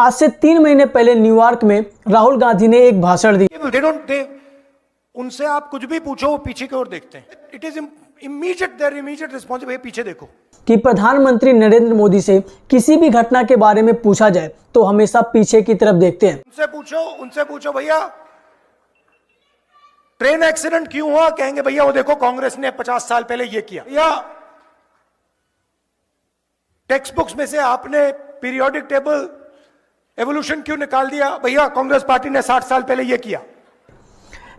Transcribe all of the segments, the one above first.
आज से 3 महीने पहले न्यूयॉर्क में राहुल गांधी ने एक भाषण दी। उनसे आप कुछ भी पूछो वो पीछे की ओर देखते हैं। It is immediate, their immediate response है पीछे देखो। कि प्रधानमंत्री नरेंद्र मोदी से किसी भी घटना के बारे में पूछा जाए तो हमेशा पीछे की तरफ देखते हैं। उनसे पूछो भैया ट्रेन एक्सीडेंट क्यों हुआ, कहेंगे भैया वो देखो कांग्रेस ने 50 साल पहले ये किया। या टेक्स्ट बुक्स में से आपने पीरियोडिक टेबल एवोल्यूशन क्यों निकाल दिया, भैया कांग्रेस पार्टी ने 60 साल पहले ये किया।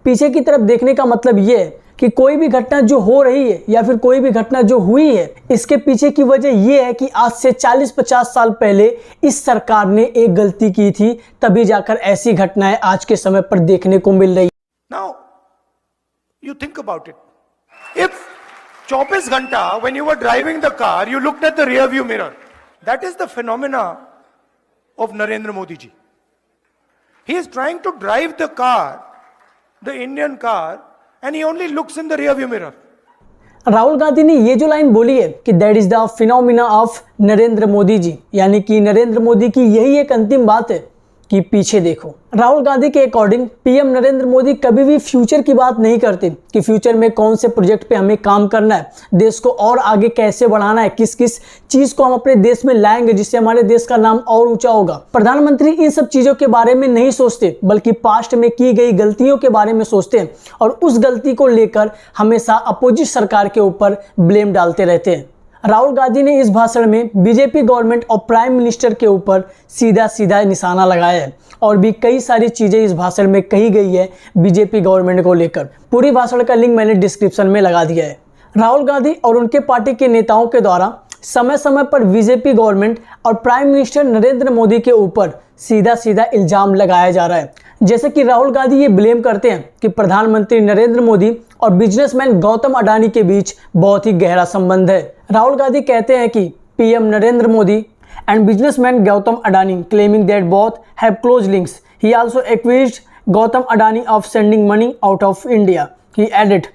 पीछे की तरफ देखने का मतलब यह है कि कोई भी घटना जो हो रही है या फिर कोई भी घटना जो हुई है, इसके पीछे की वजह यह है कि आज से 40-50 साल पहले इस सरकार ने एक गलती की थी, तभी जाकर ऐसी घटनाएं आज के समय पर देखने को मिल रही। Now you think about it, if 24 घंटा when you were driving the car you looked at the rear view mirror, that is the phenomena of Narendra Modi ji. He is trying to drive the car, the Indian car, and he only looks in the rear view mirror. Rahul Gandhi ने ये जो line बोली है कि that is the phenomena of Narendra Modi ji, यानी कि नरेंद्र मोदी की यही एक अंतिम बात है कि पीछे देखो। राहुल गांधी के अकॉर्डिंग पीएम नरेंद्र मोदी कभी भी फ्यूचर की बात नहीं करते कि फ्यूचर में कौन से प्रोजेक्ट पे हमें काम करना है, देश को और आगे कैसे बढ़ाना है, किस किस चीज को हम अपने देश में लाएंगे जिससे हमारे देश का नाम और ऊंचा होगा। प्रधानमंत्री इन सब चीजों के बारे में नहीं सोचते, बल्कि पास्ट में की गई गलतियों के बारे में सोचते हैं और उस गलती को लेकर हमेशा अपोजिट सरकार के ऊपर ब्लेम डालते रहते हैं। राहुल गांधी ने इस भाषण में बीजेपी गवर्नमेंट और प्राइम मिनिस्टर के ऊपर सीधा सीधा निशाना लगाया है और भी कई सारी चीजें इस भाषण में कही गई है बीजेपी गवर्नमेंट को लेकर। पूरी भाषण का लिंक मैंने डिस्क्रिप्शन में लगा दिया है। राहुल गांधी और उनके पार्टी के नेताओं के द्वारा समय समय पर बीजेपी गवर्नमेंट और प्राइम मिनिस्टर नरेंद्र मोदी के ऊपर सीधा सीधा इल्जाम लगाया जा रहा है। जैसे कि राहुल गांधी ये ब्लेम करते हैं कि प्रधानमंत्री नरेंद्र मोदी और बिजनेसमैन गौतम अडानी के बीच बहुत ही गहरा संबंध है। राहुल गांधी कहते हैं कि PM Narendra Modi and businessman Gautam Adani claiming that both have close links. He also accused Gautam Adani of sending money out of India. He added,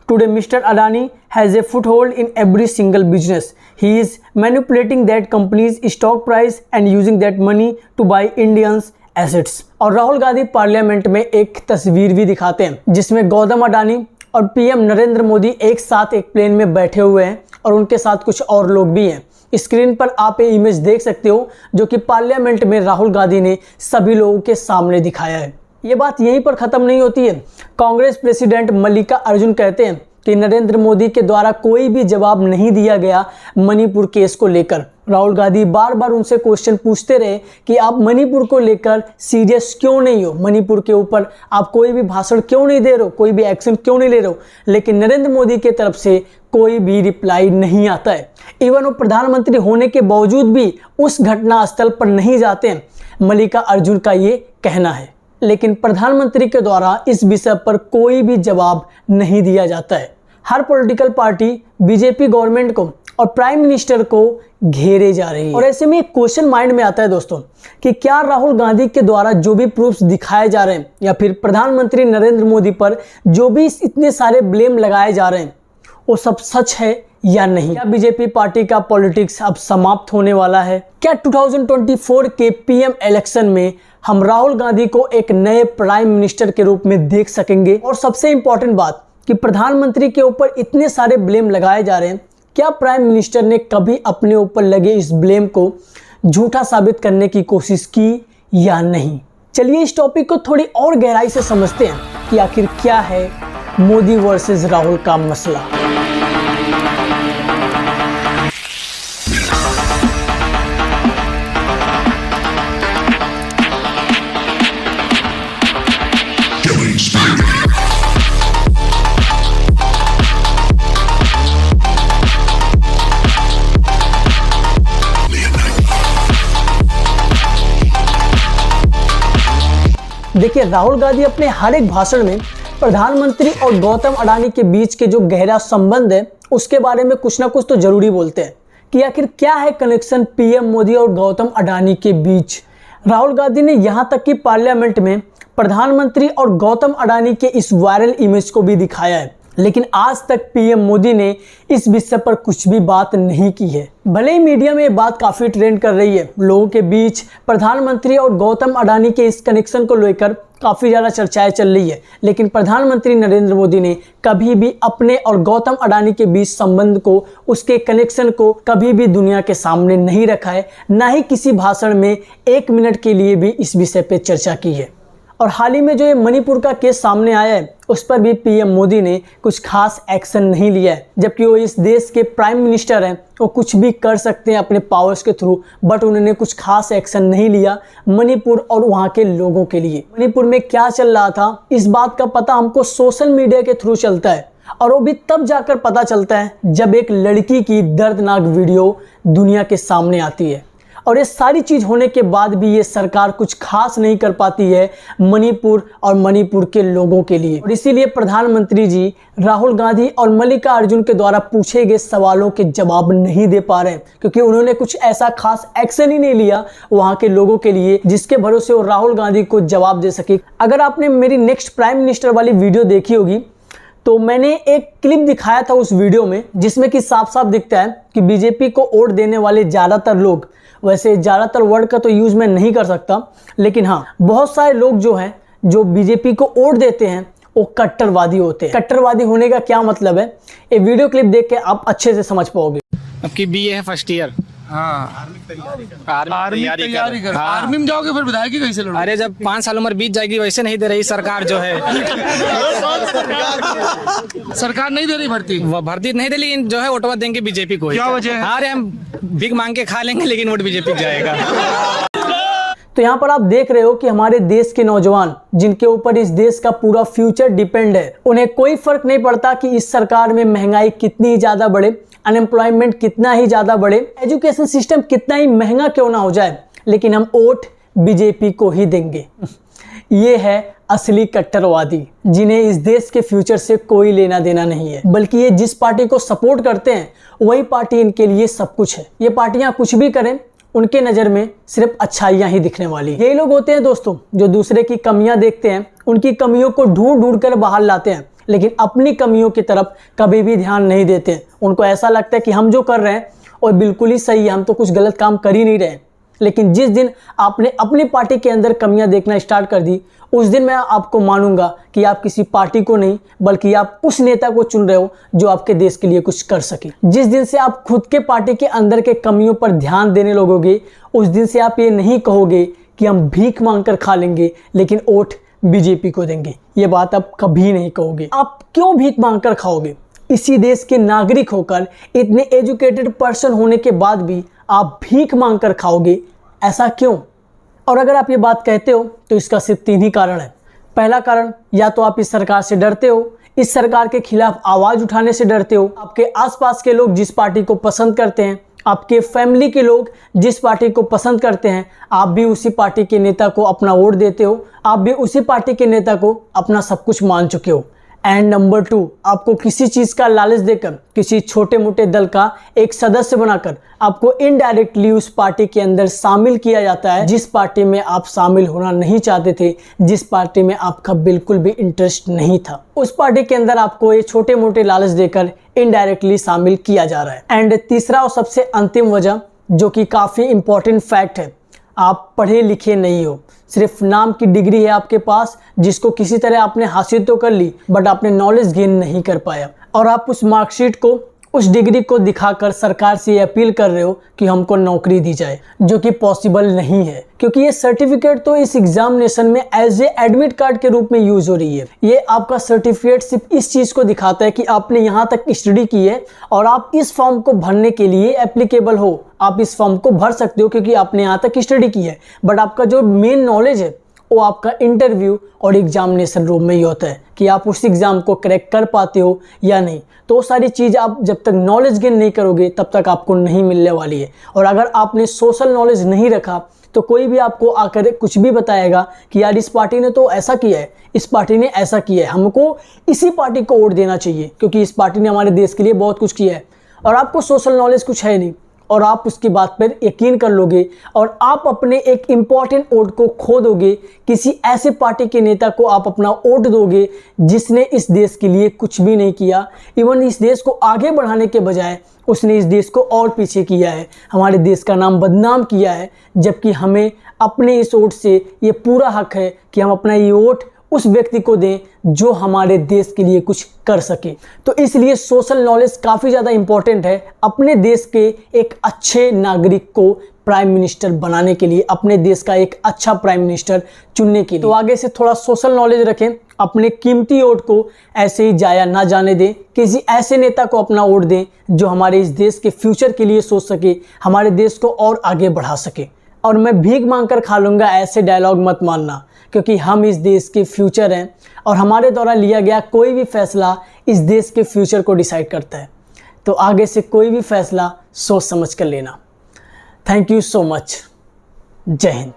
today Mr. Adani has a foothold in every single business. He is manipulating that company's stock price and using that money to buy Indians assets. और Rahul Gandhi parliament में एक तस्वीर भी दिखाते हैं जिसमें गौतम अडानी और PM Narendra Modi एक साथ एक प्लेन में बैठे हुए हैं और उनके साथ कुछ और लोग भी हैं। स्क्रीन पर आप ये इमेज देख सकते हो जो कि पार्लियामेंट में राहुल गांधी ने सभी लोगों के सामने दिखाया है। ये बात यहीं पर ख़त्म नहीं होती है। कांग्रेस प्रेसिडेंट मल्लिका अर्जुन कहते हैं कि नरेंद्र मोदी के द्वारा कोई भी जवाब नहीं दिया गया मणिपुर केस को लेकर। राहुल गांधी बार बार उनसे क्वेश्चन पूछते रहे कि आप मणिपुर को लेकर सीरियस क्यों नहीं हो, मणिपुर के ऊपर आप कोई भी भाषण क्यों नहीं दे रहे हो, कोई भी एक्शन क्यों नहीं ले रहे हो, लेकिन नरेंद्र मोदी की तरफ से कोई भी रिप्लाई नहीं आता है। इवन वो प्रधानमंत्री होने के बावजूद भी उस घटना स्थल पर नहीं जाते हैं, मल्लिका अर्जुन का ये कहना है। लेकिन प्रधानमंत्री के द्वारा इस विषय पर कोई भी जवाब नहीं दिया जाता है। हर पॉलिटिकल पार्टी बीजेपी गवर्नमेंट को और प्राइम मिनिस्टर को घेरे जा रही है। और ऐसे में एक क्वेश्चन माइंड में आता है दोस्तों कि क्या राहुल गांधी के द्वारा जो भी प्रूफ्स दिखाए जा रहे हैं या फिर प्रधानमंत्री नरेंद्र मोदी पर जो भी इतने सारे ब्लेम लगाए जा रहे हैं वो सब सच है या नहीं? क्या बीजेपी पार्टी का पॉलिटिक्स अब समाप्त होने वाला है? क्या 2024 के पीएम इलेक्शन में हम राहुल गांधी को एक नए प्राइम मिनिस्टर के रूप में देख सकेंगे? और सबसे इंपॉर्टेंट बात कि प्रधानमंत्री के ऊपर इतने सारे ब्लेम लगाए जा रहे हैं, क्या प्राइम मिनिस्टर ने कभी अपने ऊपर लगे इस ब्लेम को झूठा साबित करने की कोशिश की या नहीं? चलिए इस टॉपिक को थोड़ी और गहराई से समझते हैं कि आखिर क्या है मोदी वर्सेस राहुल का मसला। देखिए, राहुल गांधी अपने हर एक भाषण में प्रधानमंत्री और गौतम अडानी के बीच के जो गहरा संबंध है उसके बारे में कुछ ना कुछ तो जरूरी बोलते हैं कि आखिर क्या है कनेक्शन पीएम मोदी और गौतम अडानी के बीच। राहुल गांधी ने यहां तक कि पार्लियामेंट में प्रधानमंत्री और गौतम अडानी के इस वायरल इमेज को भी दिखाया है लेकिन आज तक पीएम मोदी ने इस विषय पर कुछ भी बात नहीं की है। भले ही मीडिया में ये बात काफ़ी ट्रेंड कर रही है, लोगों के बीच प्रधानमंत्री और गौतम अडानी के इस कनेक्शन को लेकर काफ़ी ज़्यादा चर्चाएं चल रही है, लेकिन प्रधानमंत्री नरेंद्र मोदी ने कभी भी अपने और गौतम अडानी के बीच संबंध को, उसके कनेक्शन को कभी भी दुनिया के सामने नहीं रखा है, ना ही किसी भाषण में 1 मिनट के लिए भी इस विषय पर चर्चा की है। और हाल ही में जो ये मणिपुर का केस सामने आया है, उस पर भी पीएम मोदी ने कुछ खास एक्शन नहीं लिया है, जबकि वो इस देश के प्राइम मिनिस्टर हैं, वो कुछ भी कर सकते हैं अपने पावर्स के थ्रू, बट उन्होंने कुछ खास एक्शन नहीं लिया मणिपुर और वहाँ के लोगों के लिए। मणिपुर में क्या चल रहा था, इस बात का पता हमको सोशल मीडिया के थ्रू चलता है, और वो भी तब जाकर पता चलता है जब एक लड़की की दर्दनाक वीडियो दुनिया के सामने आती है। और ये सारी चीज़ होने के बाद भी ये सरकार कुछ खास नहीं कर पाती है मणिपुर और मणिपुर के लोगों के लिए। और इसीलिए प्रधानमंत्री जी राहुल गांधी और मल्लिकार्जुन के द्वारा पूछे गए सवालों के जवाब नहीं दे पा रहे हैं, क्योंकि उन्होंने कुछ ऐसा खास एक्शन ही नहीं लिया वहाँ के लोगों के लिए जिसके भरोसे वो राहुल गांधी को जवाब दे सके। अगर आपने मेरी नेक्स्ट प्राइम मिनिस्टर वाली वीडियो देखी होगी तो मैंने एक क्लिप दिखाया था उस वीडियो में, जिसमें कि साफ साफ दिखता है कि बीजेपी को वोट देने वाले ज़्यादातर लोग, वैसे ज़्यादातर वर्ड का तो यूज़ मैं नहीं कर सकता, लेकिन हाँ बहुत सारे लोग जो हैं जो बीजेपी को वोट देते हैं वो कट्टरवादी होते हैं। कट्टरवादी होने का क्या मतलब है, ये वीडियो क्लिप देख के आप अच्छे से समझ पाओगे। अब की बीए है फर्स्ट ईयर। हाँ आर्मी तैयारी कर। हाँ। आर्मी में जाओगे फिर विधायकी कैसे लड़ोगे? अरे जब 5 साल उम्र बीत जाएगी वैसे नहीं दे रही सरकार जो है। सरकार नहीं दे रही भर्ती। वो भर्ती नहीं दे, लेकिन जो है वोटवा देंगे बीजेपी को। क्या वजह है? अरे हम भीख मांग के खा लेंगे लेकिन वोट बीजेपी जाएगा। तो यहाँ पर आप देख रहे हो कि हमारे देश के नौजवान, जिनके ऊपर इस देश का पूरा फ्यूचर डिपेंड है, उन्हें कोई फर्क नहीं पड़ता कि इस सरकार में महंगाई कितनी ज़्यादा बढ़े, अनएम्प्लॉयमेंट कितना ही ज़्यादा बढ़े, एजुकेशन सिस्टम कितना ही महंगा क्यों ना हो जाए, लेकिन हम वोट बीजेपी को ही देंगे। ये है असली कट्टरवादी, जिन्हें इस देश के फ्यूचर से कोई लेना देना नहीं है, बल्कि ये जिस पार्टी को सपोर्ट करते हैं वही पार्टी इनके लिए सब कुछ है। ये पार्टियां कुछ भी करें, उनके नज़र में सिर्फ अच्छाइयाँ ही दिखने वाली। यही लोग होते हैं दोस्तों जो दूसरे की कमियां देखते हैं, उनकी कमियों को ढूंढ ढूंढ कर बाहर लाते हैं, लेकिन अपनी कमियों की तरफ कभी भी ध्यान नहीं देते। उनको ऐसा लगता है कि हम जो कर रहे हैं और बिल्कुल ही सही है, हम तो कुछ गलत काम कर ही नहीं रहे। लेकिन जिस दिन आपने अपनी पार्टी के अंदर कमियां देखना स्टार्ट कर दी, उस दिन मैं आपको मानूंगा कि आप किसी पार्टी को नहीं बल्कि आप उस नेता को चुन रहे हो जो आपके देश के लिए कुछ कर सके। जिस दिन से आप खुद के पार्टी के अंदर के कमियों पर ध्यान देने लगोगे, उस दिन से आप ये नहीं कहोगे कि हम भीख मांग कर खा लेंगे लेकिन वोट बीजेपी को देंगे। ये बात आप कभी नहीं कहोगे। आप क्यों भीख मांग कर खाओगे? इसी देश के नागरिक होकर, इतने एजुकेटेड पर्सन होने के बाद भी आप भीख मांग कर खाओगे, ऐसा क्यों? और अगर आप ये बात कहते हो तो इसका सिर्फ 3 ही कारण है। पहला कारण, या तो आप इस सरकार से डरते हो, इस सरकार के खिलाफ आवाज़ उठाने से डरते हो, आपके आसपास के लोग जिस पार्टी को पसंद करते हैं, आपके फैमिली के लोग जिस पार्टी को पसंद करते हैं, आप भी उसी पार्टी के नेता को अपना वोट देते हो, आप भी उसी पार्टी के नेता को अपना सब कुछ मान चुके हो। एंड नंबर 2, आपको किसी चीज़ का लालच देकर, किसी छोटे मोटे दल का एक सदस्य बनाकर आपको इनडायरेक्टली उस पार्टी के अंदर शामिल किया जाता है जिस पार्टी में आप शामिल होना नहीं चाहते थे, जिस पार्टी में आपका बिल्कुल भी इंटरेस्ट नहीं था। उस पार्टी के अंदर आपको ये छोटे मोटे लालच देकर इनडायरेक्टली शामिल किया जा रहा है। एंड तीसरा और सबसे अंतिम वजह, जो कि काफ़ी इंपॉर्टेंट फैक्ट है, आप पढ़े लिखे नहीं हो, सिर्फ नाम की डिग्री है आपके पास जिसको किसी तरह आपने हासिल तो कर ली बट आपने नॉलेज गेन नहीं कर पाया, और आप उस मार्कशीट को, उस डिग्री को दिखाकर सरकार से ये अपील कर रहे हो कि हमको नौकरी दी जाए, जो कि पॉसिबल नहीं है, क्योंकि ये सर्टिफिकेट तो इस एग्जामिनेशन में एज ए एडमिट कार्ड के रूप में यूज हो रही है। ये आपका सर्टिफिकेट सिर्फ इस चीज़ को दिखाता है कि आपने यहाँ तक स्टडी की है और आप इस फॉर्म को भरने के लिए एप्लीकेबल हो। आप इस फॉर्म को भर सकते हो क्योंकि आपने यहाँ तक स्टडी की है, बट आपका जो मेन नॉलेज है वो आपका इंटरव्यू और एग्जामिनेशन रूम में ही होता है कि आप उस एग्ज़ाम को क्रैक कर पाते हो या नहीं। तो वो सारी चीज़ आप जब तक नॉलेज गेन नहीं करोगे तब तक आपको नहीं मिलने वाली है। और अगर आपने सोशल नॉलेज नहीं रखा तो कोई भी आपको आकर कुछ भी बताएगा कि यार इस पार्टी ने तो ऐसा किया है, इस पार्टी ने ऐसा किया है, हमको इसी पार्टी को वोट देना चाहिए क्योंकि इस पार्टी ने हमारे देश के लिए बहुत कुछ किया है, और आपको सोशल नॉलेज कुछ है नहीं, और आप उसकी बात पर यकीन कर लोगे और आप अपने एक इम्पॉर्टेंट वोट को खो दोगे, किसी ऐसे पार्टी के नेता को आप अपना वोट दोगे जिसने इस देश के लिए कुछ भी नहीं किया। इवन इस देश को आगे बढ़ाने के बजाय उसने इस देश को और पीछे किया है, हमारे देश का नाम बदनाम किया है। जबकि हमें अपने इस वोट से ये पूरा हक है कि हम अपना ये वोट उस व्यक्ति को दें जो हमारे देश के लिए कुछ कर सके। तो इसलिए सोशल नॉलेज काफ़ी ज़्यादा इम्पोर्टेंट है अपने देश के एक अच्छे नागरिक को प्राइम मिनिस्टर बनाने के लिए, अपने देश का एक अच्छा प्राइम मिनिस्टर चुनने के लिए। तो आगे से थोड़ा सोशल नॉलेज रखें, अपने कीमती वोट को ऐसे ही जाया ना जाने दें, किसी ऐसे नेता को अपना वोट दें जो हमारे इस देश के फ्यूचर के लिए सोच सके, हमारे देश को और आगे बढ़ा सके। और मैं भीख मांगकर खा लूँगा ऐसे डायलॉग मत मानना, क्योंकि हम इस देश के फ्यूचर हैं और हमारे द्वारा लिया गया कोई भी फैसला इस देश के फ्यूचर को डिसाइड करता है। तो आगे से कोई भी फैसला सोच समझ कर लेना। Thank you so much. जय हिंद।